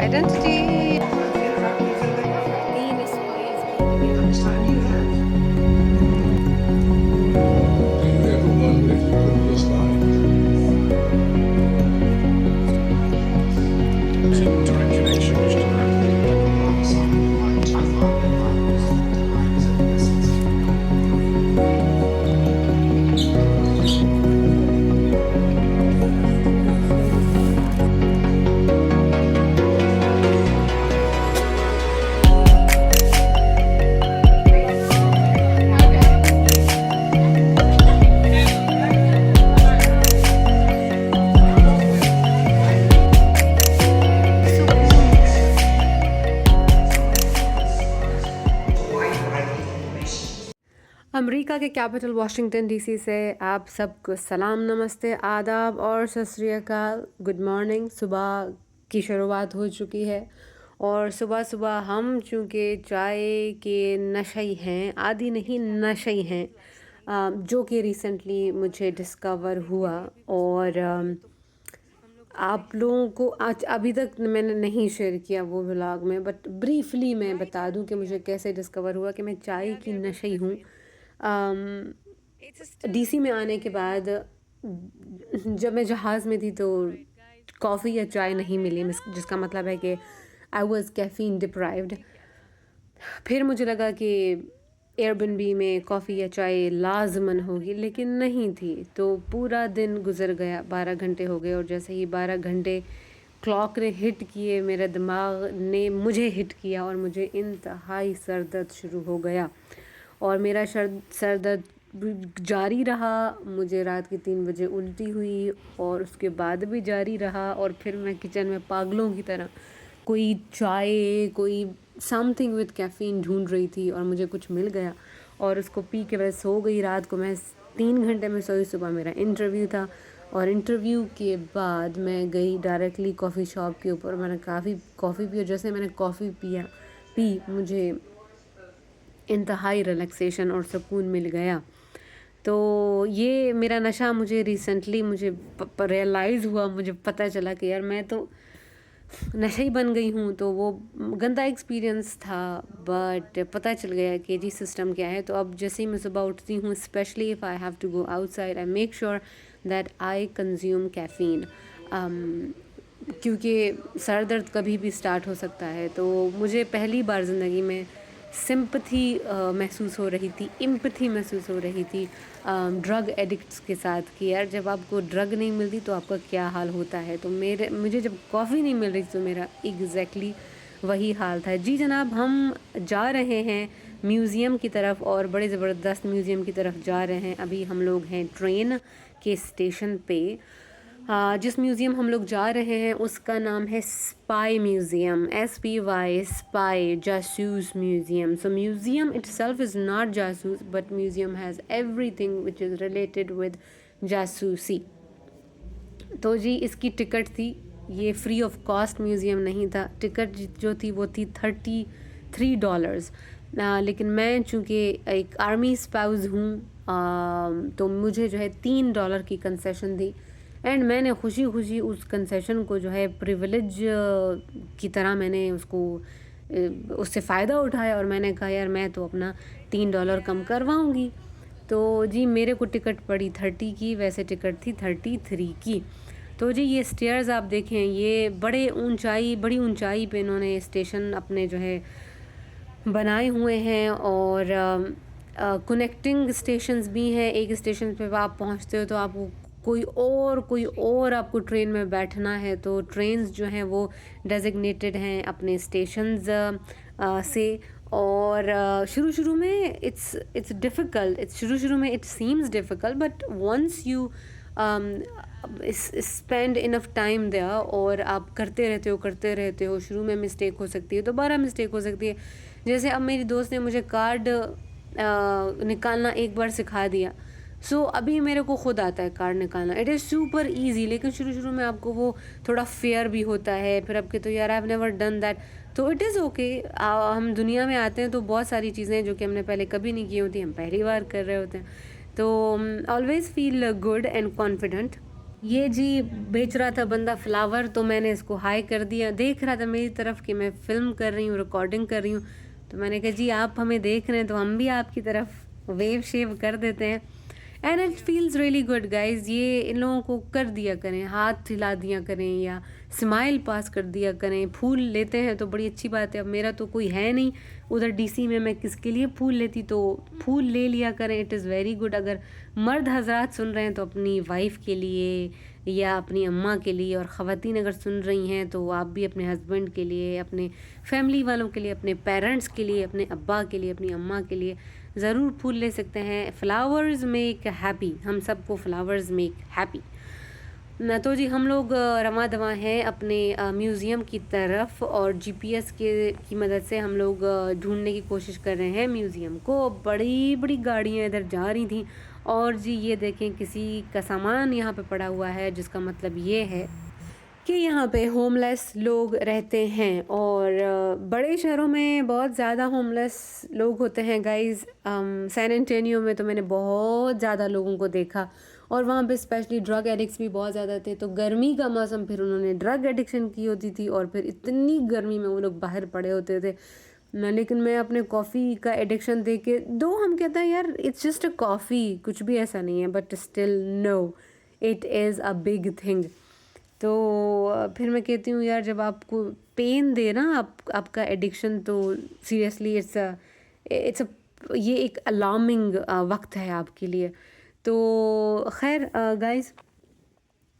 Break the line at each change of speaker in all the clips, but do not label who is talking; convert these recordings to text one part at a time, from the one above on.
identity.
Do you ever wonder if you could be a spy? Direct connections to
America के capital Washington DC से आप सबको सलाम, नमस्ते, आदाब और सत श्री अकाल। Good morning. सुबह की शुरुआत हो चुकी है और सुबह सुबह हम चूँकि चाय के नशे हैं, आदि नहीं नशे हैं, जो कि रिसेंटली मुझे डिस्कवर हुआ। और आप लोगों को आज अभी तक मैंने नहीं शेयर किया वो व्लॉग में, बट ब्रीफली मैं बता दूं कि मुझे कैसे डिस्कवर हुआ कि मैं चाय की नशे हूँ। डीसी में आने के बाद जब मैं जहाज़ में थी तो कॉफ़ी या चाय नहीं मिली, जिसका मतलब है कि आई वॉज़ कैफ़ीन डिप्राइव्ड। फिर मुझे लगा कि एयरबनबी में कॉफ़ी या चाय लाजमन होगी, लेकिन नहीं थी। तो पूरा दिन गुजर गया, 12 घंटे हो गए और जैसे ही 12 घंटे क्लॉक ने हिट किए, मेरे दिमाग ने मुझे हिट किया और मुझे इंतहाई सर दर्द शुरू हो गया और मेरा सर दर्द जारी रहा। मुझे रात के 3 बजे उल्टी हुई और उसके बाद भी जारी रहा और फिर मैं किचन में पागलों की तरह कोई चाय, कोई समथिंग विद कैफ़ीन ढूंढ रही थी और मुझे कुछ मिल गया और उसको पी के मैं सो गई। रात को मैं 3 घंटे में सोई। सुबह मेरा इंटरव्यू था और इंटरव्यू के बाद मैं गई डायरेक्टली कॉफ़ी शॉप के ऊपर। मैंने कॉफ़ी पी और जैसे मैंने कॉफ़ी पी मुझे इंतहाई रिलैक्सेशन और सुकून मिल गया। तो ये मेरा नशा मुझे रिसेंटली रियलाइज़ हुआ, मुझे पता चला कि यार मैं तो नशे ही बन गई हूँ। तो वो गंदा एक्सपीरियंस था, बट पता चल गया कि जी सिस्टम क्या है। तो अब जैसे ही मैं सुबह उठती हूँ, specially if I have to go outside, I make sure that I consume caffeine, क्योंकि सर दर्द कभी भी स्टार्ट हो सकता है। तो मुझे पहली बार ज़िंदगी में सिंपथी महसूस हो रही थी, एम्पैथी महसूस हो रही थी ड्रग एडिक्ट्स के साथ कि यार जब आपको ड्रग नहीं मिलती तो आपका क्या हाल होता है। तो मुझे जब कॉफ़ी नहीं मिल रही तो मेरा एग्जैक्टली वही हाल था। जी जनाब, हम जा रहे हैं म्यूज़ियम की तरफ और बड़े ज़बरदस्त म्यूज़ियम की तरफ जा रहे हैं। अभी हम लोग हैं ट्रेन के स्टेशन पे। जिस म्यूज़ियम हम लोग जा रहे हैं उसका नाम है स्पाई म्यूज़ियम, SPY, स्पाई, जासूस museum. So museum itself is not जासूस, but museum has everything which is related with जासूसी। तो जी इसकी टिकट थी, ये फ्री ऑफ कॉस्ट म्यूज़ियम नहीं था। टिकट जो थी वो थी $33। लेकिन मैं चूँकि एक आर्मी स्पाउस हूँ, तो मुझे जो है $3 की कंसेशन दी एंड मैंने खुशी खुशी उस कंसेशन को जो है प्रिविलेज की तरह मैंने उससे फ़ायदा उठाया और मैंने कहा यार मैं तो अपना $3 कम करवाऊँगी। तो जी मेरे को टिकट पड़ी 30 की, वैसे टिकट थी 33 की। तो जी ये स्टेयर्स आप देखें, ये बड़ी ऊंचाई पे इन्होंने स्टेशन अपने जो है बनाए हुए हैं और कनेक्टिंग स्टेशंस भी हैं। एक स्टेशन पे आप पहुंचते हो तो आपको कोई और आपको ट्रेन में बैठना है, तो ट्रेन्स जो हैं वो डेजिग्नेटेड हैं अपने स्टेशंस से। और शुरू में इट्स डिफ़िकल्ट, शुरू में it seems difficult, but once you spend enough time there और आप करते रहते हो, शुरू में मिस्टेक हो सकती है, दोबारा मिस्टेक हो सकती है। जैसे अब मेरी दोस्त ने मुझे कार्ड निकालना एक बार सिखा दिया, सो अभी मेरे को खुद आता है कार्ड निकालना। इट इज़ सुपर ईजी, लेकिन शुरू में आपको वो थोड़ा फेयर भी होता है। फिर आपके तो यार I have never done that, तो इट इज़ ओके। हम दुनिया में आते हैं तो बहुत सारी चीज़ें जो कि हमने पहले कभी नहीं की होती हम पहली बार कर रहे होते हैं। तो always feel good and confident ये जी बेच रहा था बंदा फ्लावर, तो मैंने इसको हाय कर दिया। देख रहा था मेरी तरफ कि मैं फ़िल्म कर रही हूँ, रिकॉर्डिंग कर रही हूँ, तो मैंने कहा जी आप हमें देख रहे हैं तो हम भी आपकी तरफ वेव शेव कर देते हैं। And it feels really good guys. ये इन लोगों को कर दिया करें, हाथ हिला दिया करें या स्माइल पास कर दिया करें। फूल लेते हैं तो बड़ी अच्छी बात है। अब मेरा तो कोई है नहीं उधर डीसी में, मैं किसके लिए फूल लेती, तो फूल ले लिया करें, इट इज़ वेरी गुड। अगर मर्द हजरात सुन रहे हैं तो अपनी वाइफ के लिए या अपनी अम्मा के लिए, और ख़वातीन अगर सुन रही हैं तो आप भी अपने हस्बैंड के लिए, अपने फैमिली वालों के लिए, अपने पेरेंट्स के लिए, अपने अब्बा के लिए, अपनी अम्मा के लिए ज़रूर फूल ले सकते हैं। फ्लावर्स मेक हैप्पी, हम सबको फ्लावर्स मेक हैप्पी न। तो जी हम लोग रवा दवा हैं अपने म्यूज़ियम की तरफ, और जीपीएस की मदद से हम लोग ढूंढने की कोशिश कर रहे हैं म्यूज़ियम को। बड़ी बड़ी गाड़ियाँ इधर जा रही थी, और जी ये देखें किसी का सामान यहाँ पे पड़ा हुआ है, जिसका मतलब ये है कि यहाँ पे होमलेस लोग रहते हैं। और बड़े शहरों में बहुत ज़्यादा होमलेस लोग होते हैं गाइस। सैन एंटोनियो में तो मैंने बहुत ज़्यादा लोगों को देखा, और वहाँ पे स्पेशली ड्रग एडिक्ट्स भी बहुत ज़्यादा थे। तो गर्मी का मौसम, फिर उन्होंने ड्रग एडिक्शन की होती थी, और फिर इतनी गर्मी में वो लोग बाहर पड़े होते थे ना। लेकिन मैं अपने कॉफ़ी का एडिक्शन देख के, दो हम कहते हैं यार इट्स जस्ट अ कॉफ़ी, कुछ भी ऐसा नहीं है, but still no, it is a big thing. तो फिर मैं कहती हूँ यार जब आपको पेन दे ना आपका एडिक्शन, तो सीरियसली इट्स अ ये एक अलार्मिंग वक्त है आपके लिए। तो खैर गाइस,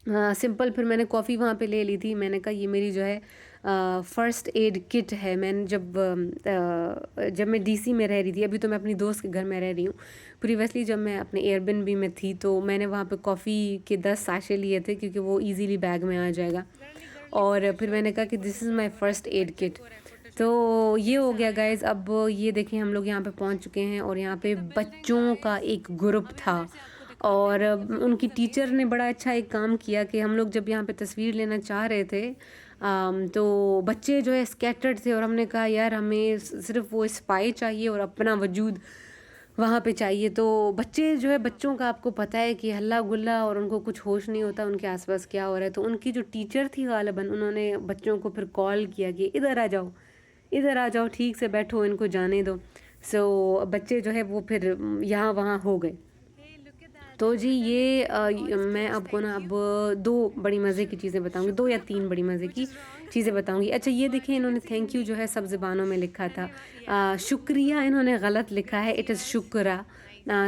सिंपल फिर मैंने कॉफ़ी वहाँ पे ले ली थी। मैंने कहा ये मेरी जो है फ़र्स्ट एड किट है। मैंने जब मैं डीसी में रह रही थी, अभी तो मैं अपनी दोस्त के घर में रह रही हूँ, प्रीवियसली जब मैं अपने एयरबिनबी में थी तो मैंने वहाँ पे कॉफ़ी के 10 साशे लिए थे, क्योंकि वो इजीली बैग में आ जाएगा। और फिर मैंने कहा कि this is my first aid kit. तो ये हो गया गाइज। अब ये देखें हम लोग यहाँ पे पहुँच चुके हैं, और यहाँ पे बच्चों का एक ग्रुप था, और उनकी टीचर ने बड़ा अच्छा एक काम किया कि हम लोग जब यहाँ पे तस्वीर लेना चाह रहे थे, तो बच्चे जो है स्कैटर्ड थे, और हमने कहा यार हमें सिर्फ वो स्पाई चाहिए और अपना वजूद वहाँ पे चाहिए। तो बच्चे जो है, बच्चों का आपको पता है कि हल्ला गुल्ला, और उनको कुछ होश नहीं होता उनके आसपास क्या हो रहा है। तो उनकी जो टीचर थी गालिबन, उन्होंने बच्चों को फिर कॉल किया कि इधर आ जाओ, इधर आ जाओ, ठीक से बैठो, इनको जाने दो। सो बच्चे जो है वो फिर यहाँ वहाँ हो गए। तो जी ये मैं आपको ना अब दो बड़ी मज़े की चीज़ें बताऊंगी, दो या तीन बड़ी मज़े की चीज़ें बताऊंगी। अच्छा ये देखें, इन्होंने थैंक यू जो है सब ज़बानों में लिखा था। शुक्रिया इन्होंने गलत लिखा है, इट इज़ शुक्रा।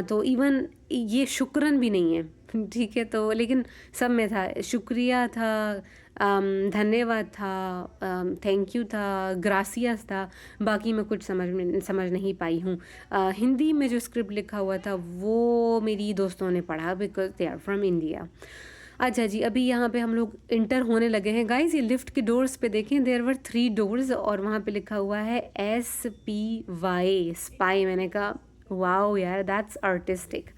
तो इवन ये शुक्रन भी नहीं है, ठीक है। तो लेकिन सब में था, शुक्रिया था, धन्यवाद था, थैंक यू था, ग्रासियस था। बाकी मैं कुछ समझ नहीं पाई हूँ। हिंदी में जो स्क्रिप्ट लिखा हुआ था वो मेरी दोस्तों ने पढ़ा, because they are from India. अच्छा जी, अभी यहाँ पे हम लोग इंटर होने लगे हैं गाइस। ये लिफ्ट के डोर्स पे देखें, देयर वर 3 डोर्स, और वहाँ पे लिखा हुआ है SPY, स्पाई। मैंने कहा वाओ यार, दैट्स आर्टिस्टिक।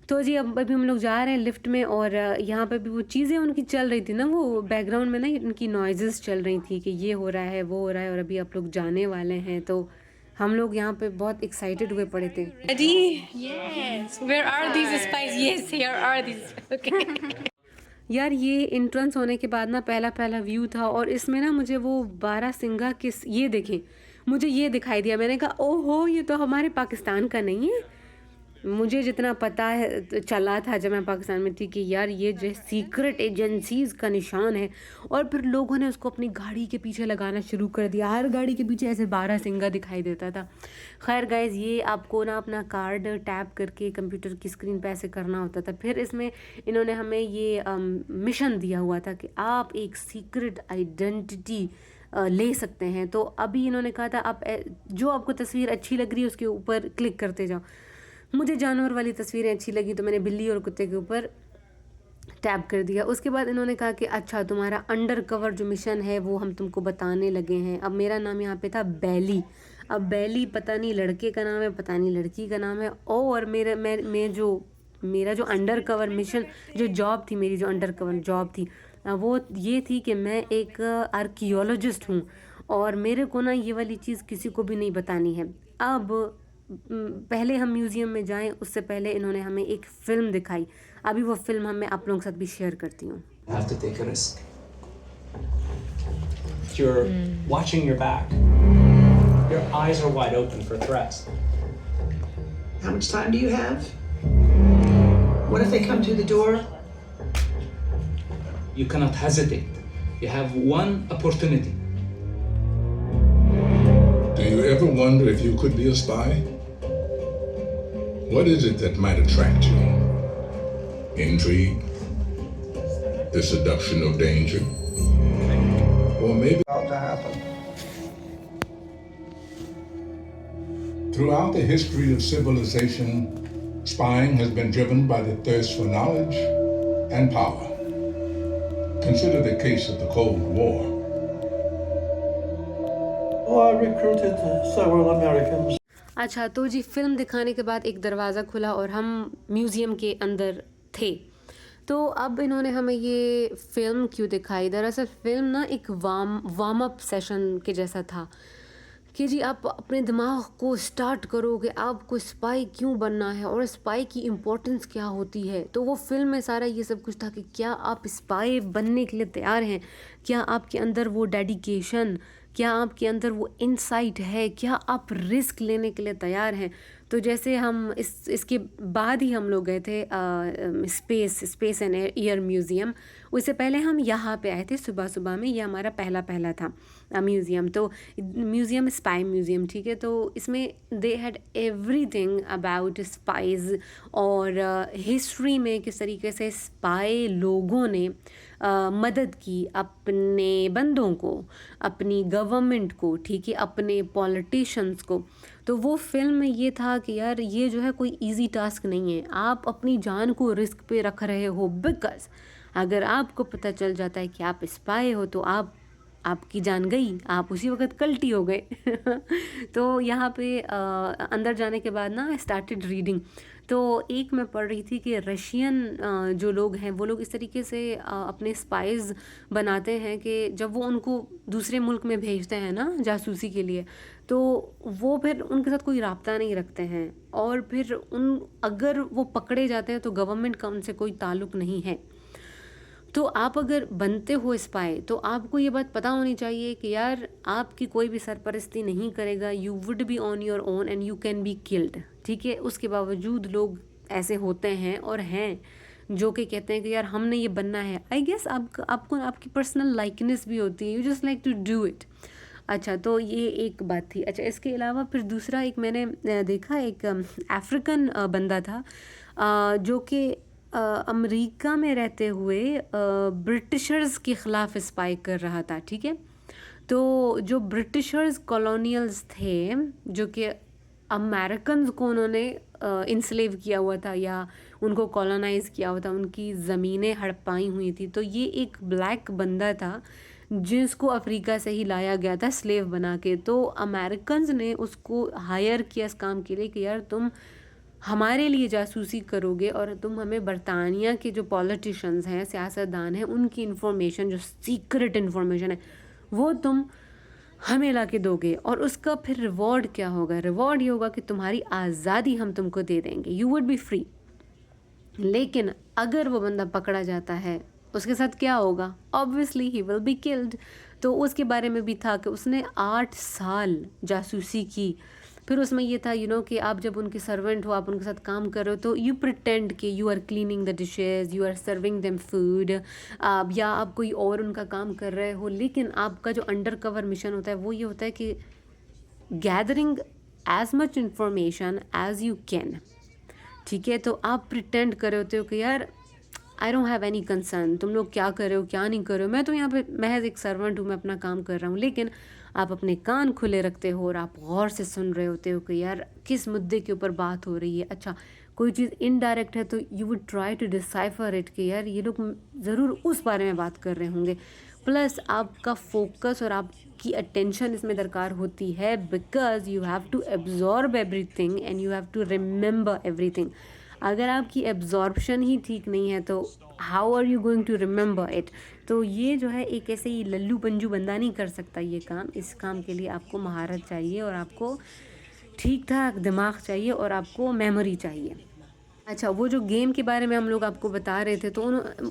तो जी अब अभी हम लोग जा रहे हैं लिफ्ट में, और यहाँ पे भी वो चीज़ें उनकी चल रही थी ना, वो बैकग्राउंड में ना उनकी नॉइजेस चल रही थी कि ये हो रहा है, वो हो रहा है, और अभी आप लोग जाने वाले हैं। तो हम लोग यहाँ पे बहुत एक्साइटेड हुए पड़े थे।
Ready? Yes. Where are these spies? Yes, here are these. Okay.
यार ये एंट्रेंस होने के बाद ना पहला पहला व्यू था, और इसमें ना मुझे वो बारासिंगा किस, ये देखें, मुझे ये दिखाई दिया। मैंने कहा ओहो, ये तो हमारे पाकिस्तान का नहीं है। मुझे जितना पता है तो चला था जब मैं पाकिस्तान में थी कि यार ये जो सीक्रेट एजेंसीज का निशान है, और फिर लोगों ने उसको अपनी गाड़ी के पीछे लगाना शुरू कर दिया। हर गाड़ी के पीछे ऐसे बारासिंगा दिखाई देता था। खैर गाइज, ये आपको ना अपना कार्ड टैप करके कंप्यूटर की स्क्रीन पे ऐसे करना होता था। फिर इसमें इन्होंने हमें ये मिशन दिया हुआ था कि आप एक सीक्रेट आइडेंटिटी ले सकते हैं। तो अभी इन्होंने कहा था आप जो आपको तस्वीर अच्छी लग रही है उसके ऊपर क्लिक करते जाओ। मुझे जानवर वाली तस्वीरें अच्छी लगी, तो मैंने बिल्ली और कुत्ते के ऊपर टैप कर दिया। उसके बाद इन्होंने कहा कि अच्छा, तुम्हारा अंडर कवर जो मिशन है वो हम तुमको बताने लगे हैं। अब मेरा नाम यहाँ पे था बैली। अब बैली पता नहीं लड़के का नाम है, पता नहीं लड़की का नाम है। और मेरा जो अंडर कवर मिशन, जो जॉब थी, मेरी जो अंडर कवर जॉब थी, वो ये थी कि मैं एक आर्कियोलॉजिस्ट हूँ, और मेरे को ना ये वाली चीज़ किसी को भी नहीं बतानी है। अब पहले हम म्यूज़ियम में जाएं उससे पहले इन्होंने हमें एक फ़िल्म दिखाई। अभी वो फ़िल्म मैं आप लोगों के साथ भी शेयर करती हूँ।
Have to take a risk. You're watching your back. Your eyes are wide open for threats.
How much time do you have? What if they come to the door?
You cannot hesitate. You have one opportunity.
Do you ever wonder if you could be a spy? What is it that might attract you? Intrigue? The seduction of danger? Or maybe
About to happen.
throughout the history of civilization, spying has been driven by the thirst for knowledge and power. Consider the case of the Cold War.
Oh, I recruited several Americans.
अच्छा, तो जी film दिखाने के बाद एक दरवाज़ा खुला और हम म्यूज़ियम के अंदर थे। तो अब इन्होंने हमें ये फ़िल्म क्यों दिखाई? दरअसल फ़िल्म ना एक वार्म अप सेशन के जैसा था कि जी आप अपने दिमाग को स्टार्ट करो कि आपको स्पाई क्यों बनना है और स्पाई की इम्पोर्टेंस क्या होती है। तो वो फ़िल्म में सारा ये सब कुछ था कि क्या आप स्पाई बनने के लिए तैयार हैं? क्या आपके अंदर वो डेडिकेशन, क्या आपके अंदर वो इंसाइट है, क्या आप रिस्क लेने के लिए तैयार हैं? तो जैसे हम इसके बाद ही हम लोग गए थे स्पेस एंड एयर म्यूज़ियम। उससे पहले हम यहाँ पे आए थे सुबह में। ये हमारा पहला था म्यूज़ियम। तो म्यूज़ियम स्पाई म्यूज़ियम, ठीक है। तो इसमें दे हैड एवरीथिंग अबाउट स्पाइज़ और हिस्ट्री में किस तरीके से स्पाई लोगों ने मदद की अपने बंदों को, अपनी गवर्नमेंट को, ठीक है, अपने पॉलिटिशियंस को। तो वो फ़िल्म में ये था कि यार ये जो है कोई इजी टास्क नहीं है। आप अपनी जान को रिस्क पे रख रहे हो, बिकॉज़ अगर आपको पता चल जाता है कि आप स्पाई हो तो आपकी जान गई, आप उसी वक्त कल्टी हो गए। तो यहाँ पे अंदर जाने के बाद ना आई स्टार्टेड रीडिंग। तो एक मैं पढ़ रही थी कि रशियन जो लोग हैं वो लोग इस तरीके से अपने स्पाइज़ बनाते हैं कि जब वो उनको दूसरे मुल्क में भेजते हैं ना जासूसी के लिए, तो वो फिर उनके साथ कोई राब्ता नहीं रखते हैं और फिर अगर वो पकड़े जाते हैं तो गवर्नमेंट का उनसे कोई ताल्लुक़ नहीं है। तो आप अगर बनते हो स्पाई तो आपको ये बात पता होनी चाहिए कि यार आपकी कोई भी सरपरस्ती नहीं करेगा, you would be on your own and you can be killed, ठीक है। उसके बावजूद लोग ऐसे होते हैं और हैं जो कि कहते हैं कि यार हमने ये बनना है। आई गेस आपको आपकी पर्सनल लाइकनेस भी होती है, you just like to do it. अच्छा, तो ये एक बात थी। अच्छा, इसके अलावा फिर दूसरा एक मैंने देखा, एक अफ्रीकन बंदा था जो कि अमेरिका में रहते हुए ब्रिटिशर्स के ख़िलाफ़ स्पाई कर रहा था, ठीक है। तो जो ब्रिटिशर्स कॉलोनियल्स थे जो कि अमेरिकन्स को उन्होंने इंस्लेव किया हुआ था या उनको कॉलोनाइज़ किया हुआ था, उनकी ज़मीनें हड़पाई हुई थी। तो ये एक ब्लैक बंदा था जिसको अफ्रीका से ही लाया गया था स्लेव बना के। तो अमेरिकन्स ने उसको हायर किया इस काम के लिए कि यार तुम हमारे लिए जासूसी करोगे और तुम हमें बरतानिया के जो पॉलिटिशियंस हैं, सियासतदान हैं, उनकी इन्फॉर्मेशन, जो सीक्रेट इन्फॉर्मेशन है, वो तुम हमें ला के दोगे। और उसका फिर रिवॉर्ड क्या होगा? रिवॉर्ड ये होगा कि तुम्हारी आज़ादी हम तुमको दे देंगे, यू वुड बी फ्री। लेकिन अगर वो बंदा पकड़ा जाता है उसके साथ क्या होगा? Obviously he will be killed. तो उसके बारे में भी था कि उसने 8 साल जासूसी की। फिर उसमें ये था कि आप जब उनके सर्वेंट हो, आप उनके साथ काम कर रहे हो, तो यू प्रिटेंड कि you are cleaning the dishes, you are serving them food, या आप कोई और उनका काम कर रहे हो। लेकिन आपका जो अंडर कवर मिशन होता है वो ये होता है कि gathering as much information as you can, ठीक है। तो आप प्रिटेंड कर रहे होते हो कि यार I don't have any concern, तुम लोग क्या कर रहे हो, क्या नहीं कर रहे हो, मैं तो यहाँ पे महज एक सर्वेंट हूँ, मैं अपना काम कर रहा हूँ। लेकिन आप अपने कान खुले रखते हो और आप गौर से सुन रहे होते हो कि यार किस मुद्दे के ऊपर बात हो रही है। अच्छा, कोई चीज़ इनडायरेक्ट है तो you would try to decipher it कि यार ये लोग ज़रूर उस बारे में बात कर रहे होंगे। प्लस आपका फोकस और आपकी अटेंशन इसमें दरकार होती है, because you have to absorb everything and you have to remember everything. अगर आपकी एब्जॉर्प्शन ही ठीक नहीं है तो how are you going to remember it? तो ये जो है एक ऐसे ही लल्लू पंजू बंदा नहीं कर सकता ये काम। इस काम के लिए आपको महारत चाहिए और आपको ठीक ठाक दिमाग चाहिए और आपको मेमोरी चाहिए। अच्छा, वो जो गेम के बारे में हम लोग आपको बता रहे थे, तो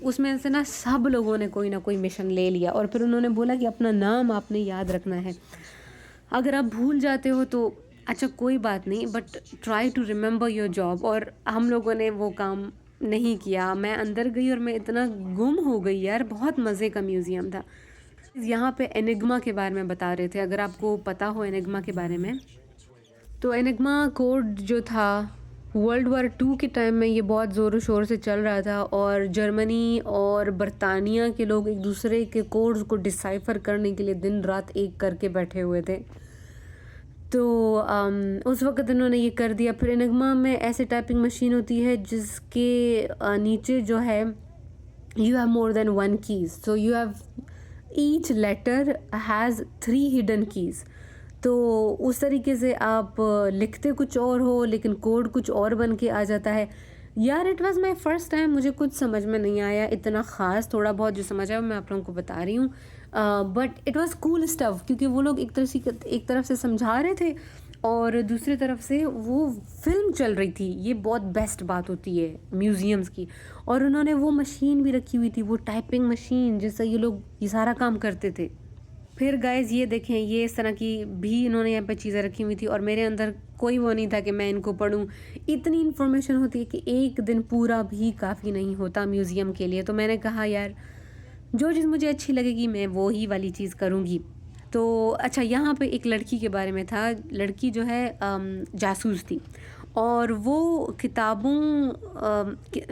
उसमें से ना सब लोगों ने कोई ना कोई मिशन ले लिया और फिर उन्होंने बोला कि अपना नाम आपने याद रखना है। अगर आप भूल जाते हो तो अच्छा कोई बात नहीं, but try to remember your job. और हम लोगों ने वो काम नहीं किया। मैं अंदर गई और मैं इतना गुम हो गई यार, बहुत मज़े का म्यूज़ियम था। यहाँ पे एनिग्मा के बारे में बता रहे थे, अगर आपको पता हो एनिग्मा के बारे में। तो एनिग्मा कोड जो था, वर्ल्ड वार 2 के टाइम में ये बहुत ज़ोरों शोर से चल रहा था और जर्मनी और बरतानिया के लोग एक दूसरे के कोड्स को डिसाइफर करने के लिए दिन रात एक करके बैठे हुए थे। तो उस वक़्त इन्होंने ये कर दिया। फिर एनिग्मा में ऐसे टाइपिंग मशीन होती है जिसके नीचे जो है you have more than 1 keys, so you have each letter has 3 hidden keys. तो उस तरीके से आप लिखते कुछ और हो लेकिन कोड कुछ और बन के आ जाता है। यार it was my first time, मुझे कुछ समझ में नहीं आया इतना ख़ास, थोड़ा बहुत जो समझ आया मैं आप लोगों को बता रही हूँ। But it was cool stuff, क्योंकि वो लोग एक तरफ से समझा रहे थे और दूसरी तरफ से वो फिल्म चल रही थी। ये बहुत बेस्ट बात होती है म्यूज़ियम्स की। और उन्होंने वो मशीन भी रखी हुई थी, वो टाइपिंग मशीन जिससे ये लोग ये सारा काम करते थे। फिर गाइज़ ये देखें, ये इस तरह की भी इन्होंने यहाँ पे चीज़ें रखी हुई थी और मेरे अंदर कोई वो नहीं था कि मैं इनको पढूं। इतनी इन्फॉर्मेशन होती है कि एक दिन पूरा भी काफ़ी नहीं होता म्यूज़ियम के लिए। तो मैंने कहा यार जो चीज़ मुझे अच्छी लगेगी मैं वो ही वाली चीज़ करूँगी। तो अच्छा, यहाँ पे एक लड़की के बारे में था। लड़की जो है जासूस थी और वो किताबों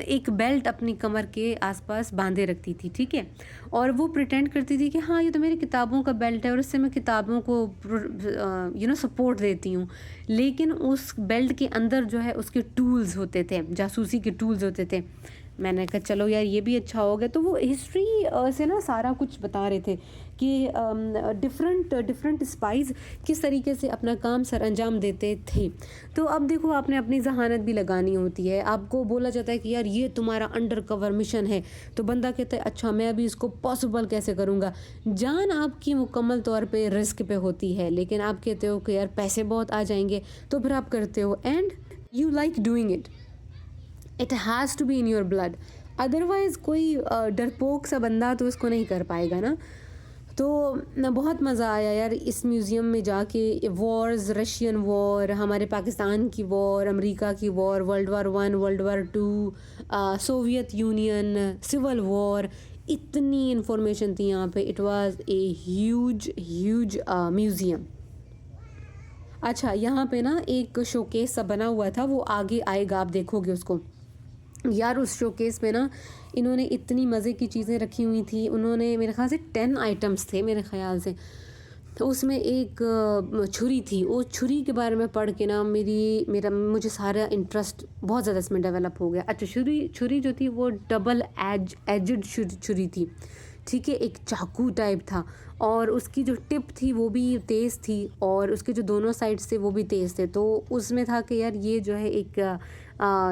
एक बेल्ट अपनी कमर के आसपास बांधे रखती थी, ठीक है। और वो प्रिटेंड करती थी कि हाँ ये तो मेरी किताबों का बेल्ट है और इससे मैं किताबों को सपोर्ट देती हूँ। लेकिन उस बेल्ट के अंदर जो है उसके टूल्स होते थे, जासूसी के टूल्स होते थे। मैंने कहा चलो यार ये भी अच्छा हो गया। तो वो हिस्ट्री से ना सारा कुछ बता रहे थे कि डिफरेंट स्पाइस किस तरीके से अपना काम सर अंजाम देते थे। तो अब देखो, आपने अपनी जहानत भी लगानी होती है। आपको बोला जाता है कि यार ये तुम्हारा अंडर कवर मिशन है, तो बंदा कहता है अच्छा मैं अभी इसको पॉसिबल कैसे करूँगा। जान आपकी मुकम्मल तौर पे रिस्क पे होती है, लेकिन आप कहते हो कि यार पैसे बहुत आ जाएंगे, तो फिर आप करते हो and you like doing it. It has to be in your blood, otherwise कोई डरपोक सा बंदा तो इसको नहीं कर पाएगा ना। तो बहुत मज़ा आया यार इस म्यूज़ियम में जाके। वॉर्स, रशियन वॉर, हमारे पाकिस्तान की वॉर, अमेरिका की war, world war 1, world war 2, Soviet Union, civil war, इतनी इन्फॉर्मेशन थी यहाँ पे। It was a huge museum. अच्छा, यहाँ पे ना एक शोकेस सा बना हुआ था, वो आगे आएगा, आप देखोगे उसको। यार उस शोकेस पे ना इन्होंने इतनी मज़े की चीज़ें रखी हुई थी। उन्होंने मेरे ख्याल से 10 आइटम्स थे मेरे ख्याल से। तो उसमें एक छुरी थी। वो छुरी के बारे में पढ़ के ना मुझे सारा इंटरेस्ट बहुत ज़्यादा इसमें डेवलप हो गया। अच्छा, छुरी जो थी वो डबल एजड छुरी थी, ठीक है। एक चाकू टाइप था और उसकी जो टिप थी वो भी तेज़ थी और उसके जो दोनों साइड्स थे वो भी तेज़ थे। तो उसमें था कि यार ये जो है एक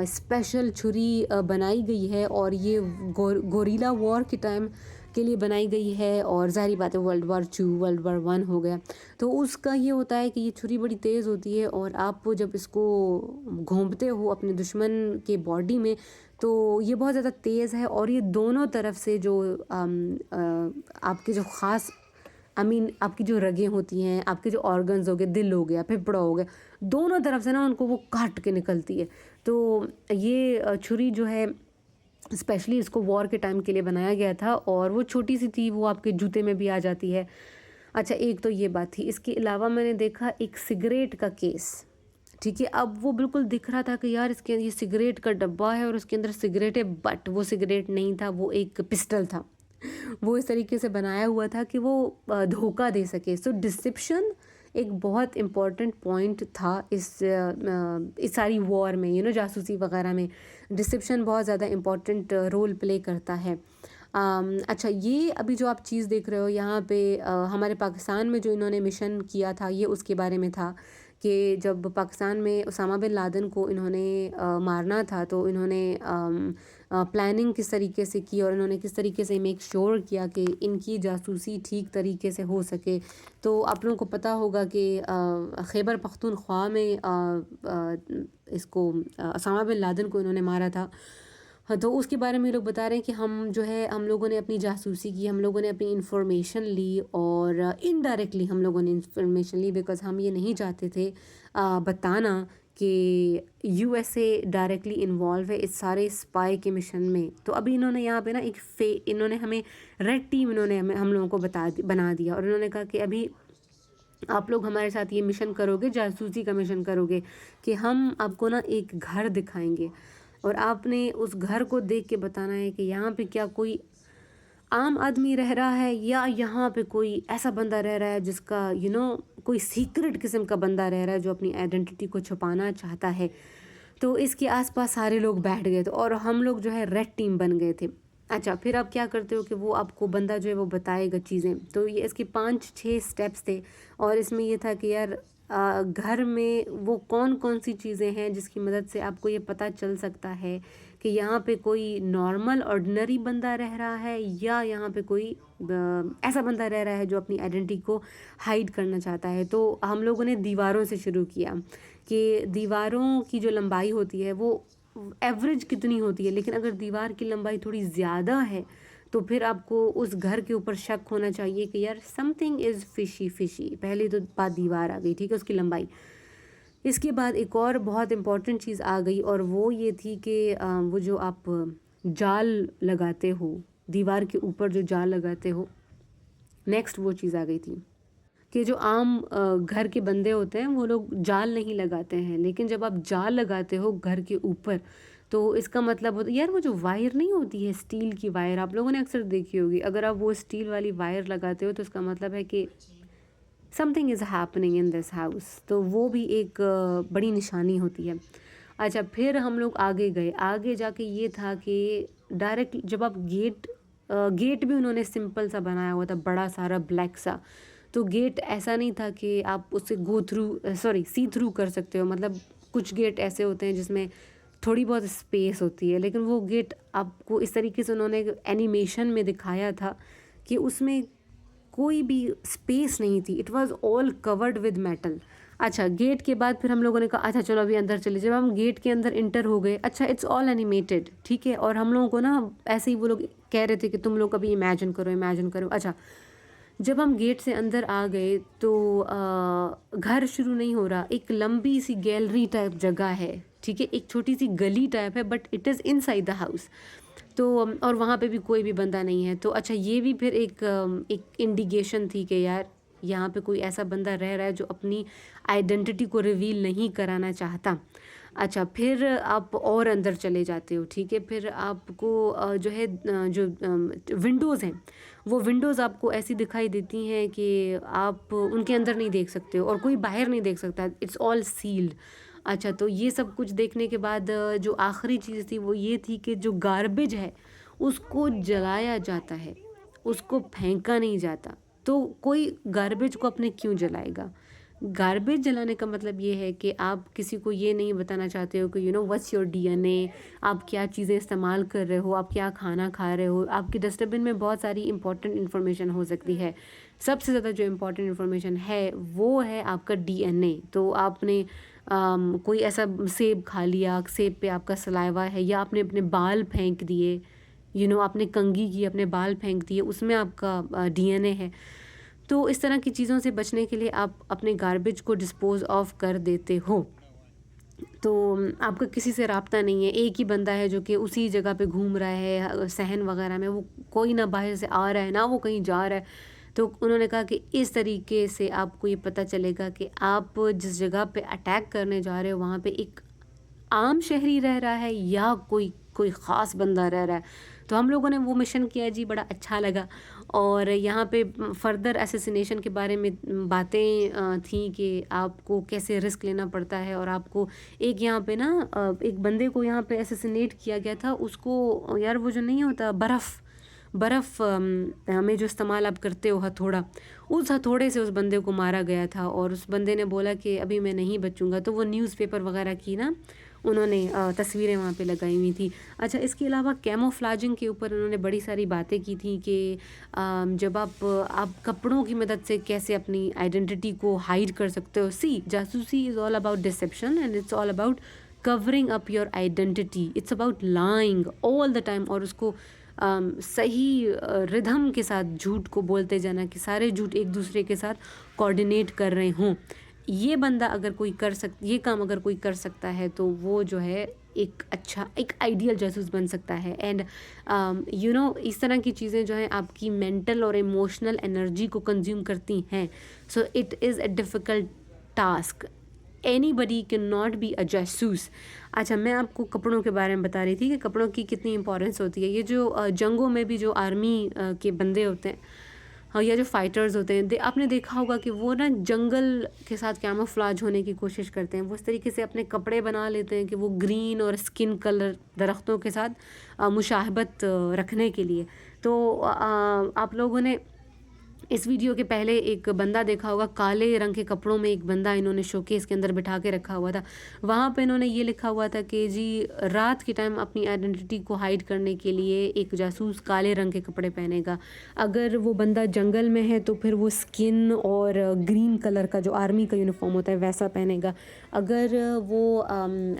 स्पेशल छुरी बनाई गई है और ये गोरिल्ला वॉर के टाइम के लिए बनाई गई है। और ज़ाहिर बात है वर्ल्ड वार 2, वर्ल्ड वार 1 हो गया, तो उसका ये होता है कि ये छुरी बड़ी तेज़ होती है और आप जब इसको घोंपते हो अपने दुश्मन के बॉडी में तो ये बहुत ज़्यादा तेज़ है। और ये दोनों तरफ से जो आपके जो ख़ास आपकी जो रगें होती हैं, आपके जो ऑर्गन्स हो गए, दिल हो गया, फेफड़ा हो गया, दोनों तरफ से ना उनको वो काट के निकलती है। तो ये छुरी जो है स्पेशली इसको वॉर के टाइम के लिए बनाया गया था और वो छोटी सी थी, वो आपके जूते में भी आ जाती है। अच्छा, एक तो ये बात थी। इसके अलावा मैंने देखा एक सिगरेट का केस, ठीक है। अब वो बिल्कुल दिख रहा था कि यार इसके ये सिगरेट का डब्बा है और उसके अंदर सिगरेट है, बट वो सिगरेट नहीं था, वो एक पिस्टल था। वो इस तरीके से बनाया हुआ था कि वो धोखा दे सके। सो डिसेप्शन एक बहुत इम्पॉर्टेंट पॉइंट था इस सारी वॉर में, जासूसी वगैरह में डिसेप्शन बहुत ज़्यादा इम्पॉर्टेंट रोल प्ले करता है। अच्छा, ये अभी जो आप चीज़ देख रहे हो यहाँ पे हमारे पाकिस्तान में जो इन्होंने मिशन किया था ये उसके बारे में था कि जब पाकिस्तान में उसामा बिन लादेन को इन्होंने मारना था तो इन्होंने प्लानिंग किस तरीके से की और इन्होंने किस तरीके से मेक श्योर किया कि इनकी जासूसी ठीक तरीके से हो सके। तो आप लोगों को पता होगा कि खैबर पख्तूनख्वा में इसको उसामा बिन लादेन को इन्होंने मारा था। हाँ, तो उसके बारे में लोग बता रहे हैं कि हम लोगों ने अपनी जासूसी की, हम लोगों ने अपनी इंफॉर्मेशन ली और इनडायरेक्टली हम लोगों ने इंफॉर्मेशन ली बिकॉज़ हम ये नहीं चाहते थे बताना कि यूएसए डायरेक्टली इन्वॉल्व है इस सारे स्पाई के मिशन में। तो अभी इन्होंने यहाँ पे ना इन्होंने हमें रेड टीम इन्होंने हम लोगों को बना दिया और इन्होंने कहा कि अभी आप लोग हमारे साथ ये मिशन करोगे, जासूसी का मिशन करोगे कि हम आपको ना एक घर दिखाएंगे और आपने उस घर को देख के बताना है कि यहाँ पे क्या कोई आम आदमी रह रहा है या यहाँ पे कोई ऐसा बंदा रह रहा है जिसका कोई सीक्रेट किस्म का बंदा रह रहा है जो अपनी आइडेंटिटी को छुपाना चाहता है। तो इसके आसपास सारे लोग बैठ गए थे और हम लोग जो है रेड टीम बन गए थे। अच्छा, फिर आप क्या करते हो कि वो आपको बंदा जो है वो बताएगा चीज़ें। तो ये इसके 5-6 स्टेप्स थे और इसमें ये था कि यार घर में वो कौन कौन सी चीज़ें हैं जिसकी मदद से आपको ये पता चल सकता है कि यहाँ पे कोई नॉर्मल ऑर्डिनरी बंदा रह रहा है या यहाँ पे कोई ऐसा बंदा रह रहा है जो अपनी आइडेंटिटी को हाइड करना चाहता है। तो हम लोगों ने दीवारों से शुरू किया कि दीवारों की जो लंबाई होती है वो एवरेज कितनी होती है, लेकिन अगर दीवार की लंबाई थोड़ी ज़्यादा है तो फिर आपको उस घर के ऊपर शक होना चाहिए कि यार समथिंग इज़ फिशी। पहले तो बात दीवार आ गई, ठीक है, उसकी लंबाई। इसके बाद एक और बहुत इम्पॉर्टेंट चीज़ आ गई और वो ये थी कि वो जो आप जाल लगाते हो, दीवार के ऊपर जो जाल लगाते हो, नेक्स्ट वो चीज़ आ गई थी कि जो आम घर के बंदे होते हैं वो लोग जाल नहीं लगाते हैं, लेकिन जब आप जाल लगाते हो घर के ऊपर तो इसका मतलब होता है यार वो जो वायर नहीं होती है स्टील की वायर, आप लोगों ने अक्सर देखी होगी। अगर आप वो स्टील वाली वायर लगाते हो तो इसका मतलब है कि something is happening in this house. तो वो भी एक बड़ी निशानी होती है। अच्छा, फिर हम लोग आगे गए। आगे जाके ये था कि डायरेक्ट जब आप गेट भी उन्होंने सिंपल सा बनाया हुआ था, बड़ा सारा ब्लैक सा। तो गेट ऐसा नहीं था कि आप उससे सी थ्रू कर सकते हो। मतलब कुछ गेट ऐसे होते हैं जिसमें थोड़ी बहुत स्पेस होती है, लेकिन वो गेट आपको इस तरीके से उन्होंने एनिमेशन में दिखाया था कि उसमें कोई भी स्पेस नहीं थी। It was all covered with metal. अच्छा, गेट के बाद फिर हम लोगों ने कहा अच्छा चलो अभी अंदर चले। जब हम गेट के अंदर इंटर हो गए, अच्छा इट्स ऑल एनिमेटेड, ठीक है। और हम लोगों को ना ऐसे ही वो लोग कह रहे थे कि तुम लोग अभी इमेजिन करो। अच्छा, जब हम गेट से अंदर आ गए तो घर शुरू नहीं हो रहा, एक लंबी सी गैलरी टाइप जगह है, ठीक है, एक छोटी सी गली टाइप है, but it is inside the house. तो और वहाँ पे भी कोई भी बंदा नहीं है। तो अच्छा, ये भी फिर एक इंडिकेशन थी कि यार यहाँ पे कोई ऐसा बंदा रह रहा है जो अपनी आइडेंटिटी को रिवील नहीं कराना चाहता। अच्छा, फिर आप और अंदर चले जाते हो, ठीक है। फिर आपको जो है जो विंडोज़ हैं वो विंडोज़ आपको ऐसी दिखाई देती हैं कि आप उनके अंदर नहीं देख सकते हो और कोई बाहर नहीं देख सकता, इट्स ऑल सील्ड। अच्छा, तो ये सब कुछ देखने के बाद जो आखिरी चीज़ थी वो ये थी कि जो गार्बेज है उसको जलाया जाता है, उसको फेंका नहीं जाता। तो कोई गार्बेज को अपने क्यों जलाएगा? गार्बेज जलाने का मतलब ये है कि आप किसी को ये नहीं बताना चाहते हो कि व्हाट्स योर डीएनए, आप क्या चीज़ें इस्तेमाल कर रहे हो, आप क्या खाना खा रहे हो। आपके डस्टबिन में बहुत सारी इंपॉर्टेंट इन्फॉर्मेशन हो सकती है। सबसे ज़्यादा जो इम्पॉर्टेंट इन्फॉर्मेशन है वो है आपका डीएनए। तो आपने कोई ऐसा सेब खा लिया, सेब पे आपका सलाइवा है, या आपने अपने बाल फेंक दिए, आपने कंघी की, अपने बाल फेंक दिए, उसमें आपका डीएनए है। तो इस तरह की चीज़ों से बचने के लिए आप अपने गार्बेज को डिस्पोज ऑफ कर देते हो। तो आपका किसी से राब्ता नहीं है, एक ही बंदा है जो कि उसी जगह पे घूम रहा है सहन वगैरह में, वो कोई ना बाहर से आ रहा है ना वो कहीं जा रहा है। तो उन्होंने कहा कि इस तरीके से आपको ये पता चलेगा कि आप जिस जगह पे अटैक करने जा रहे हो वहाँ पे एक आम शहरी रह रहा है या कोई ख़ास बंदा रह रहा है। तो हम लोगों ने वो मिशन किया जी, बड़ा अच्छा लगा। और यहाँ पे फर्दर असैसिनेशन के बारे में बातें थी कि आपको कैसे रिस्क लेना पड़ता है। और आपको एक यहाँ पे ना एक बंदे को यहाँ पे असैसिनेट किया गया था, उसको यार वो जो नहीं होता बर्फ़ में जो इस्तेमाल आप करते हो हथौड़ा, उस हथौड़े से उस बंदे को मारा गया था और उस बंदे ने बोला कि अभी मैं नहीं बचूंगा। तो वो न्यूज़पेपर वगैरह की ना उन्होंने तस्वीरें वहाँ पे लगाई हुई थी। अच्छा, इसके अलावा कैमोफ्लेजिंग के ऊपर उन्होंने बड़ी सारी बातें की थी कि जब आप कपड़ों की मदद से कैसे अपनी आइडेंटिटी को हाइड कर सकते हो। सी, जासूसी is all about dissipation and it's all about covering up your identity, it's about lying all the time और उसको सही रिदम के साथ झूठ को बोलते जाना कि सारे झूठ एक दूसरे के साथ कोऑर्डिनेट कर रहे हों। ये बंदा अगर कोई ये काम अगर कोई कर सकता है तो वो जो है एक अच्छा एक आइडियल जासूस बन सकता है। एंड इस तरह की चीज़ें जो हैं आपकी मेंटल और इमोशनल एनर्जी को कंज्यूम करती हैं। So it is a difficult task, anybody can not be a जासूस। अच्छा, मैं आपको कपड़ों के बारे में बता रही थी कि कपड़ों की कितनी इंपॉर्टेंस होती है। ये जो जंगों में भी जो आर्मी के बंदे होते हैं, हाँ, या जो फाइटर्स होते हैं, आपने देखा होगा कि वो ना जंगल के साथ कैमोफ्लेज होने की कोशिश करते हैं। वो इस तरीके से अपने कपड़े बना लेते हैं कि वो ग्रीन और स्किन कलर दरख्तों के साथ मुशाहबत रखने के लिए। तो आप लोगों ने इस वीडियो के पहले एक बंदा देखा होगा, काले रंग के कपड़ों में एक बंदा इन्होंने शोकेस के अंदर बिठा के रखा हुआ था। वहाँ पे इन्होंने ये लिखा हुआ था कि जी रात के टाइम अपनी आइडेंटिटी को हाइड करने के लिए एक जासूस काले रंग के कपड़े पहनेगा। अगर वो बंदा जंगल में है तो फिर वो स्किन और ग्रीन कलर का जो आर्मी का यूनिफॉर्म होता है वैसा पहनेगा। अगर वो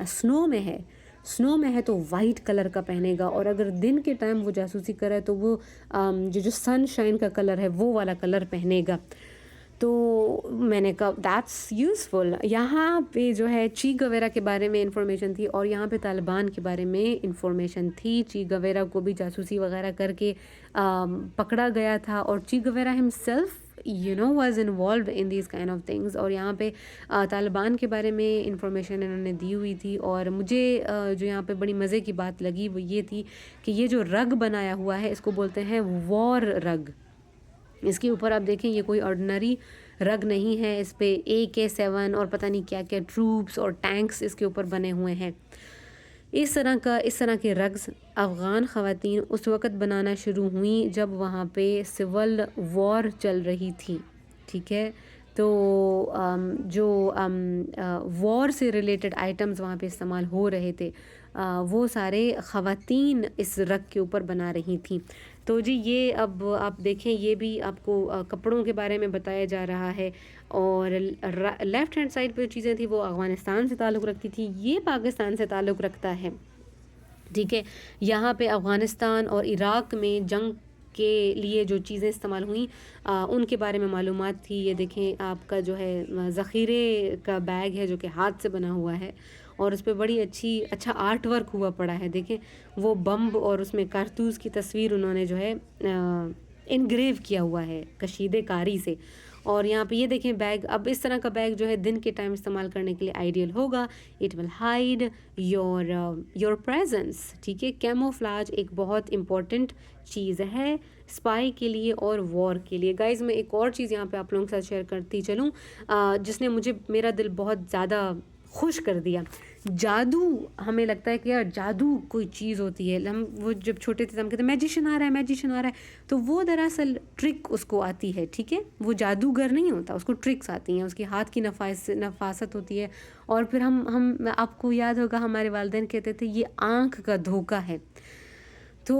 स्नो में है तो वाइट कलर का पहनेगा। और अगर दिन के टाइम वो जासूसी करे तो वो जो सनशाइन का कलर है वो वाला कलर पहनेगा। तो मैंने कहा दैट्स यूज़फुल। यहाँ पे जो है ची गवेरा के बारे में इंफॉर्मेशन थी और यहाँ पे तालिबान के बारे में इंफॉर्मेशन थी। ची गवेरा को भी जासूसी वगैरह करके पकड़ा गया था और ची Guevara himself was involved in these kind of things। और यहाँ पे तालिबान के बारे में इंफॉर्मेशन इन्होंने दी हुई थी। और मुझे जो यहाँ पे बड़ी मज़े की बात लगी वो ये थी कि ये जो रग बनाया हुआ है इसको बोलते हैं वॉर रग। इसके ऊपर आप देखें ये कोई ऑर्डिनरी रग नहीं है, इस पे AK-7 और पता नहीं क्या क्या ट्रूप्स और टैंक्स इसके ऊपर बने हुए हैं। इस तरह के रग्स अफ़गान ख़वातीन उस वक़्त बनाना शुरू हुई जब वहाँ पे सिविल वॉर चल रही थी, ठीक है। तो जो वॉर से रिलेटेड आइटम्स वहाँ पे इस्तेमाल हो रहे थे वो सारे ख़वातीन इस रग के ऊपर बना रही थी। तो जी ये अब आप देखें ये भी आपको कपड़ों के बारे में बताया जा रहा है। और लेफ़्ट हैंड साइड पे चीज़ें थी वो अफ़गानिस्तान से ताल्लुक़ रखती थी, ये पाकिस्तान से ताल्लुक़ रखता है, ठीक है। यहाँ पे अफ़गानिस्तान और इराक़ में जंग के लिए जो चीज़ें इस्तेमाल हुई उनके बारे में मालूमात थी। ये देखें आपका जो है ज़ख़ीरे का बैग है जो कि हाथ से बना हुआ है और उस पर बड़ी अच्छा आर्ट वर्क हुआ पड़ा है। देखें वो बम्ब और उसमें कारतूस की तस्वीर उन्होंने जो है इनग्रेव किया हुआ है कशीदे कारी से। और यहाँ पे ये देखें बैग, अब इस तरह का बैग जो है दिन के टाइम इस्तेमाल करने के लिए आइडियल होगा। It will hide your presence, ठीक है। कैमोफ्लेज एक बहुत इम्पॉर्टेंट चीज़ है स्पाई के लिए और वॉर के लिए। गाइज़ मैं एक और चीज़ यहाँ पे आप लोगों के साथ शेयर करती चलूँ जिसने मेरा दिल बहुत ज़्यादा खुश कर दिया। जादू, हमें लगता है कि यार जादू कोई चीज़ होती है, हम वो जब छोटे थे हम कहते मैजिशियन आ रहा है, तो वो दरअसल ट्रिक उसको आती है, ठीक है। वो जादूगर नहीं होता, उसको ट्रिक्स आती हैं, उसके हाथ की नफासत होती है। और फिर हम आपको याद होगा हमारे वालिदैन कहते थे ये आँख का धोखा है। तो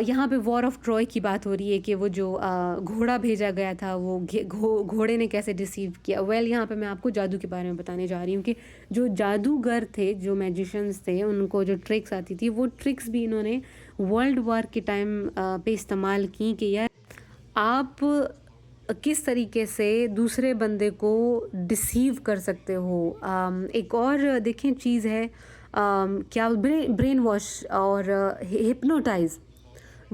यहाँ पे वॉर ऑफ ट्रॉय की बात हो रही है कि वो जो घोड़ा भेजा गया था वो घोड़े ने कैसे डिसीव किया। यहाँ पे मैं आपको जादू के बारे में बताने जा रही हूँ कि जो जादूगर थे, जो मैजिशियंस थे, उनको जो ट्रिक्स आती थी वो ट्रिक्स भी इन्होंने वर्ल्ड वॉर के टाइम पे इस्तेमाल की कि यार आप किस तरीके से दूसरे बंदे को डिसीव कर सकते हो। एक और देखें चीज़ है क्या ब्रेन वॉश और हिप्नोटाइज,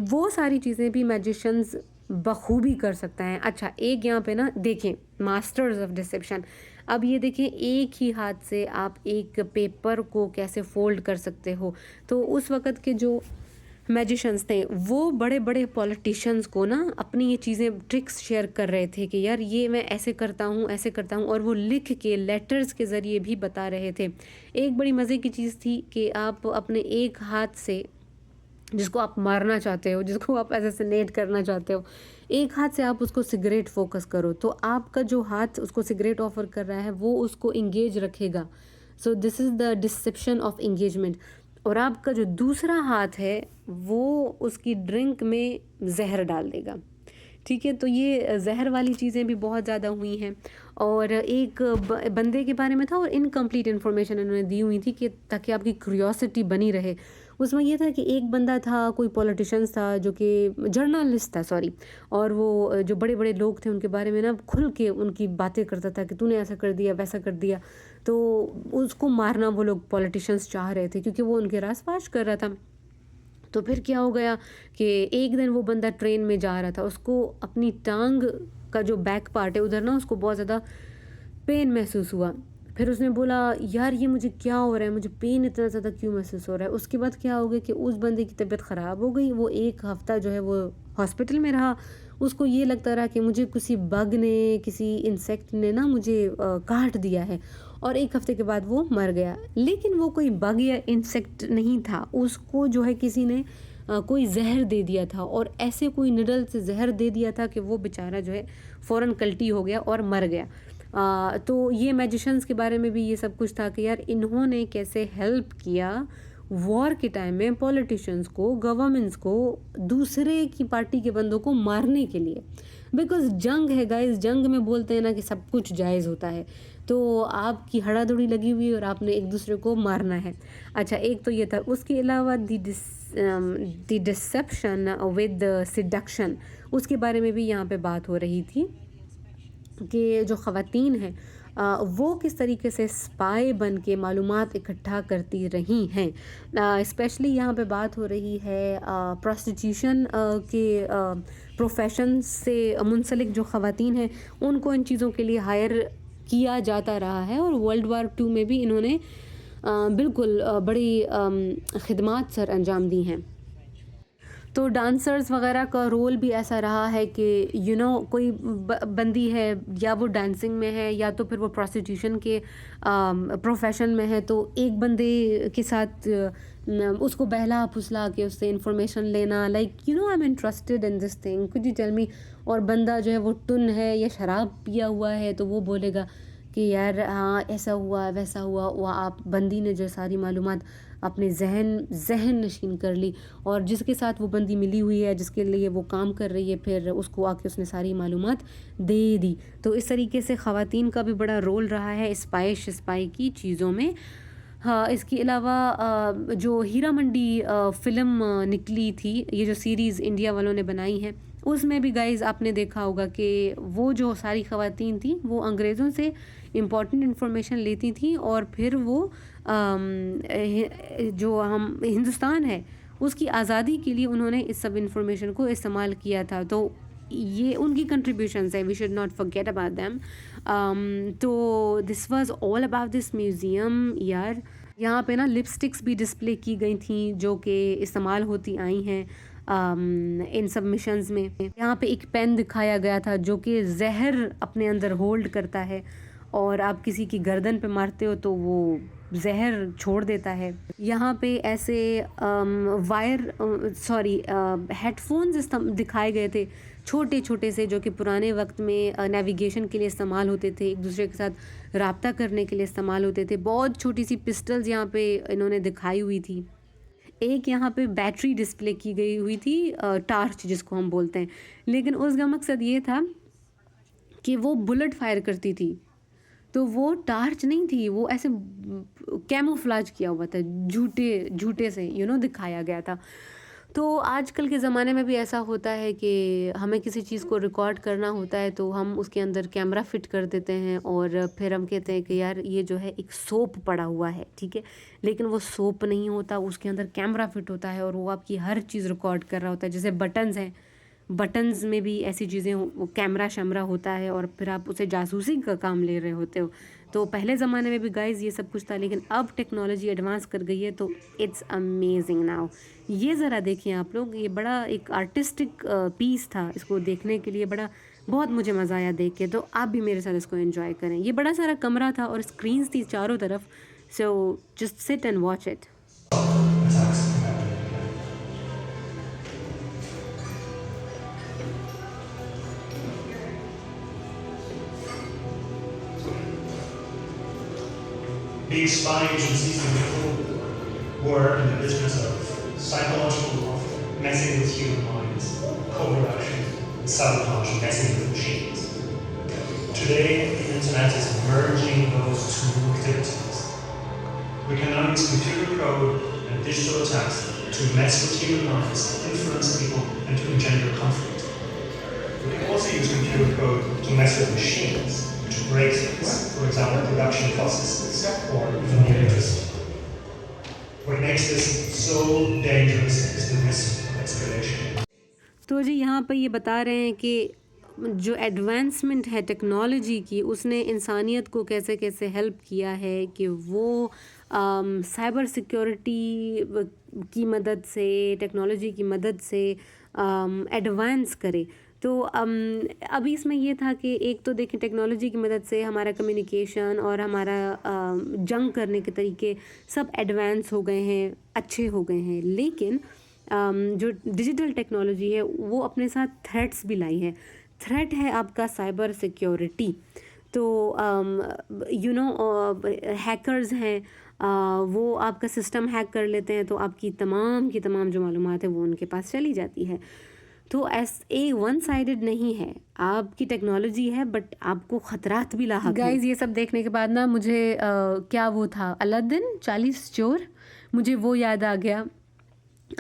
वो सारी चीज़ें भी मैजिशियंस बखूबी कर सकते हैं। अच्छा एक यहाँ पे ना देखें मास्टर्स ऑफ डिसेप्शन। अब ये देखें एक ही हाथ से आप एक पेपर को कैसे फोल्ड कर सकते हो। तो उस वक़्त के जो मैजिशियंस थे वो बड़े बड़े पॉलिटिशियंस को ना अपनी ये चीज़ें ट्रिक्स शेयर कर रहे थे कि यार ये मैं ऐसे करता हूँ और वो लिख के लेटर्स के ज़रिए भी बता रहे थे। एक बड़ी मज़े की चीज़ थी कि आप अपने एक हाथ से जिसको आप मारना चाहते हो, जिसको आप असैसिनेट करना चाहते हो, एक हाथ से आप उसको सिगरेट फोकस करो तो आपका जो हाथ उसको सिगरेट ऑफर कर रहा है वो उसको इंगेज रखेगा। So this is the deception of engagement. और आपका जो दूसरा हाथ है वो उसकी ड्रिंक में जहर डाल देगा। ठीक है, तो ये जहर वाली चीज़ें भी बहुत ज़्यादा हुई हैं। और एक बंदे के बारे में था और इनकम्प्लीट इन्फॉर्मेशन इन्होंने दी हुई थी कि ताकि आपकी क्यूरियोसिटी बनी रहे। उसमें यह था कि एक बंदा था, कोई पॉलिटिशियंस था जो कि जर्नलिस्ट था, सॉरी, और वो जो बड़े बड़े लोग थे उनके बारे में ना खुल के उनकी बातें करता था कि तूने ऐसा कर दिया, वैसा कर दिया। तो उसको मारना वो लोग पॉलिटिशियंस चाह रहे थे क्योंकि वो उनके रास-पाश कर रहा था। तो फिर क्या हो गया कि एक दिन वो बंदा ट्रेन में जा रहा था, उसको अपनी टांग का जो बैक पार्ट है उधर ना उसको बहुत ज़्यादा पेन महसूस हुआ। फिर उसने बोला यार ये मुझे क्या हो रहा है, मुझे पेन इतना ज़्यादा क्यों महसूस हो रहा है। उसके बाद क्या हो गया कि उस बंदे की तबीयत ख़राब हो गई। वो एक हफ़्ता जो है वो हॉस्पिटल में रहा। उसको ये लगता रहा कि मुझे किसी बग ने, किसी इंसेक्ट ने ना मुझे काट दिया है। और एक हफ़्ते के बाद वो मर गया। लेकिन वो कोई बग या इंसेक्ट नहीं था, उसको जो है किसी ने कोई जहर दे दिया था और ऐसे कोई निडल से जहर दे दिया था कि वो बेचारा जो है फ़ौरन कल्टी हो गया और मर गया। तो ये मैजिशियंस के बारे में भी ये सब कुछ था कि यार इन्होंने कैसे हेल्प किया वॉर के टाइम में पॉलिटिशियंस को, गवर्नमेंट्स को, दूसरे की पार्टी के बंदों को मारने के लिए। बिकॉज जंग है गाइस, जंग में बोलते हैं ना कि सब कुछ जायज़ होता है। तो आपकी हड़ाधुड़ी लगी हुई और आपने एक दूसरे को मारना है। अच्छा, एक तो ये था। उसके अलावा द डिसेप्शन विद सिडक्शन, उसके बारे में भी यहाँ पे बात हो रही थी कि जो ख़वातीन हैं वो किस तरीके से स्पाई बन के मालूमात इकट्ठा करती रही हैं। स्पेशली यहाँ पे बात हो रही है प्रोस्टिट्यूशन के प्रोफेशन से मुंसलिक जो ख़वातीन हैं उनको इन चीज़ों के लिए हायर किया जाता रहा है। और वर्ल्ड वार 2 में भी इन्होंने बिल्कुल बड़ी खिदमात सर अंजाम दी हैं। तो डांसर्स वगैरह का रोल भी ऐसा रहा है कि कोई बंदी है या वो डांसिंग में है या तो फिर वो प्रोस्टिट्यूशन के प्रोफेशन में है, तो एक बंदे के साथ उसको बहला फुसला के उससे इंफॉर्मेशन लेना, like I am interested in this thing, could you tell me. और बंदा जो है वो टुन है या शराब पिया हुआ है तो वो बोलेगा कि यार हाँ ऐसा हुआ वैसा हुआ। वह आप बंदी ने जो सारी मालूमात अपने जहन नशीन कर ली और जिसके साथ वो बंदी मिली हुई है, जिसके लिए वो काम कर रही है, फिर उसको आके उसने सारी मालूमात दे दी। तो इस तरीके से ख़वातीन का भी बड़ा रोल रहा है स्पाई की चीज़ों में। हाँ, इसके अलावा जो हीरा मंडी फ़िल्म निकली थी, ये जो सीरीज़ इंडिया वालों ने बनाई है, उसमें भी गाइज़ आपने देखा होगा कि वो जो सारी ख़वातीन थी वो अंग्रेज़ों से इम्पॉर्टेंट इन्फॉर्मेशन लेती थी और फिर वो जो हम हिंदुस्तान है उसकी आज़ादी के लिए उन्होंने इस सब इन्फॉर्मेशन को इस्तेमाल किया था। तो ये उनकी कंट्रीब्यूशंस है, we should not forget about them. तो this was all about this museum. यार यहाँ पे ना लिपस्टिक्स भी डिस्प्ले की गई थी जो कि इस्तेमाल होती आई हैं इन सब मिशंस में। यहाँ पे एक पेन दिखाया गया था जो कि जहर अपने अंदर होल्ड करता है और आप किसी की गर्दन पे मारते हो तो वो जहर छोड़ देता है। यहाँ पे ऐसे हेडफोन्स दिखाए गए थे छोटे छोटे से, जो कि पुराने वक्त में नेविगेशन के लिए इस्तेमाल होते थे, एक दूसरे के साथ रब्ता करने के लिए इस्तेमाल होते थे। बहुत छोटी सी पिस्टल्स यहाँ पे इन्होंने दिखाई हुई थी। एक यहाँ पे बैटरी डिस्प्ले की गई हुई थी, टार्च जिसको हम बोलते हैं, लेकिन उसका मकसद ये था कि वो बुलेट फायर करती थी। तो वो टार्च नहीं थी, वो ऐसे कैमोफ्लेज किया हुआ था, झूठे से दिखाया गया था। तो आजकल के ज़माने में भी ऐसा होता है कि हमें किसी चीज़ को रिकॉर्ड करना होता है तो हम उसके अंदर कैमरा फिट कर देते हैं और फिर हम कहते हैं कि यार ये जो है एक सोप पड़ा हुआ है, ठीक है, लेकिन वो सोप नहीं होता, उसके अंदर कैमरा फिट होता है और वो आपकी हर चीज़ रिकॉर्ड कर रहा होता है। जैसे बटन्स हैं, बटन्स में भी ऐसी चीज़ें, कैमरा शैमरा होता है और फिर आप उसे जासूसी का काम ले रहे होते हो। तो पहले ज़माने में भी गाइज़ ये सब कुछ था, लेकिन अब टेक्नोलॉजी एडवांस कर गई है तो इट्स अमेजिंग नाउ। ये ज़रा देखिए आप लोग, ये बड़ा एक आर्टिस्टिक पीस था, इसको देखने के लिए बहुत मुझे मज़ा आया देख के। तो आप भी मेरे साथ इसको एंजॉय करें। ये बड़ा सारा कमरा था और स्क्रीन्स थी चारों तरफ, so just sit and watch it.
Big spy agencies in the Cold War were in the business of psychological warfare, messing with human minds, covert action, and sabotage, messing with machines. Today, the internet is merging those two activities. We can now use computer code and digital attacks to mess with human minds, influence people, and to engender conflict. We can also use computer code to mess with machines, to break things, for example, production processes, or even the electricity. What makes this so dangerous is the risk of escalation.
तो जी यहाँ पर ये बता रहे हैं कि जो advancement है टेक्नोलॉजी की उसने इंसानियत को कैसे कैसे हेल्प किया है कि वो साइबर सिक्योरिटी की मदद से टेक्नोलॉजी की मदद से एडवांस करे। तो अभी इसमें ये था कि एक तो देखें टेक्नोलॉजी की मदद से हमारा कम्युनिकेशन और हमारा जंग करने के तरीके सब एडवांस हो गए हैं, अच्छे हो गए हैं, लेकिन जो डिजिटल टेक्नोलॉजी है वो अपने साथ थ्रेट्स भी लाई है। थ्रेट है आपका साइबर सिक्योरिटी। तो हैकर्स हैं, वो आपका सिस्टम हैक कर लेते हैं तो आपकी तमाम की तमाम जो मालूमात है वो उनके पास चली जाती है। तो वन साइडेड नहीं है, आपकी टेक्नोलॉजी है बट आपको ख़तरात भी लाहक हैं। गाइज़ ये सब देखने के बाद ना मुझे क्या वो था अलादीन 40 चोर, मुझे वो याद आ गया।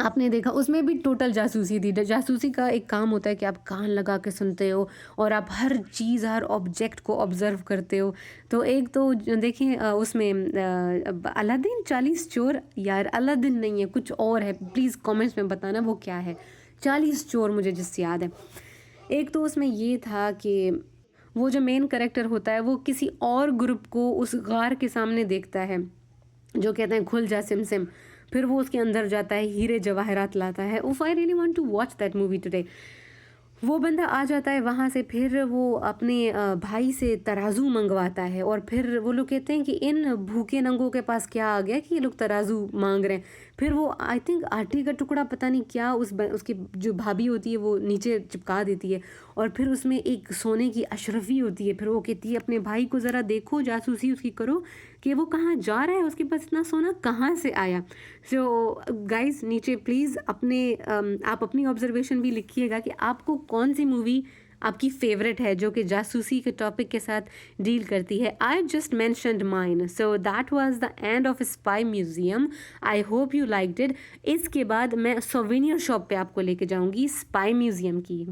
आपने देखा उसमें भी टोटल जासूसी थी। जासूसी का एक काम होता है कि आप कान लगा के सुनते हो और आप हर चीज़ हर ऑब्जेक्ट को ऑब्ज़र्व करते हो। तो एक तो देखें उसमें अलादीन 40 चोर, यार अलादीन नहीं है कुछ और है, प्लीज़ कमेंट्स में बताना वो क्या है। 40 चोर मुझे जिससे याद है, एक तो उसमें ये था कि वो जो मेन कैरेक्टर होता है वो किसी और ग्रुप को उस गार के सामने देखता है जो कहते हैं खुल जा सिम सिम, फिर वो उसके अंदर जाता है, हीरे जवाहरात लाता है। उफ I really want to watch that movie today. वो बंदा आ जाता है वहाँ से, फिर वो अपने भाई से तराजू मंगवाता है और फिर वो लोग कहते हैं कि इन भूखे नंगों के पास क्या आ गया कि ये लोग तराजू मांग रहे हैं। फिर वो आई थिंक आटे का टुकड़ा पता नहीं क्या उसकी जो भाभी होती है वो नीचे चिपका देती है और फिर उसमें एक सोने की अशरफी होती है। फिर वो कहती है अपने भाई को ज़रा देखो, जासूसी उसकी करो कि वो कहाँ जा रहा है, उसके पास इतना सोना कहाँ से आया। सो गाइस नीचे प्लीज़ आप अपनी ऑब्जर्वेशन भी लिखिएगा कि आपको कौन सी मूवी आपकी फेवरेट है जो कि जासूसी के टॉपिक के साथ डील करती है। I just mentioned mine, so that was the end of spy museum. I hope you liked it. इसके बाद मैं सोवेनियर शॉप पे आपको लेके जाऊंगी स्पाई म्यूज़ियम की।